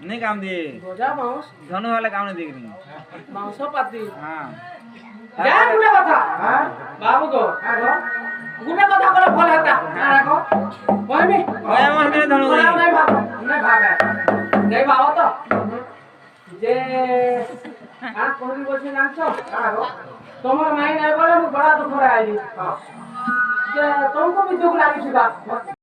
नहीं काम दिए धनु वाले काम नहीं देख रही मांस पाती हाँ क्या गुना कथा हां बाबू को गुना कथा करे फल हेता को कोई में गया मास नहीं धनु नहीं भागा नहीं बाबा तो जे आ कोनी बसे नाचो को তোমার মাই নাই বলে আমি বড় দুঃখ রে আইলি हां যে তোমাকে भी दुख लागी छिका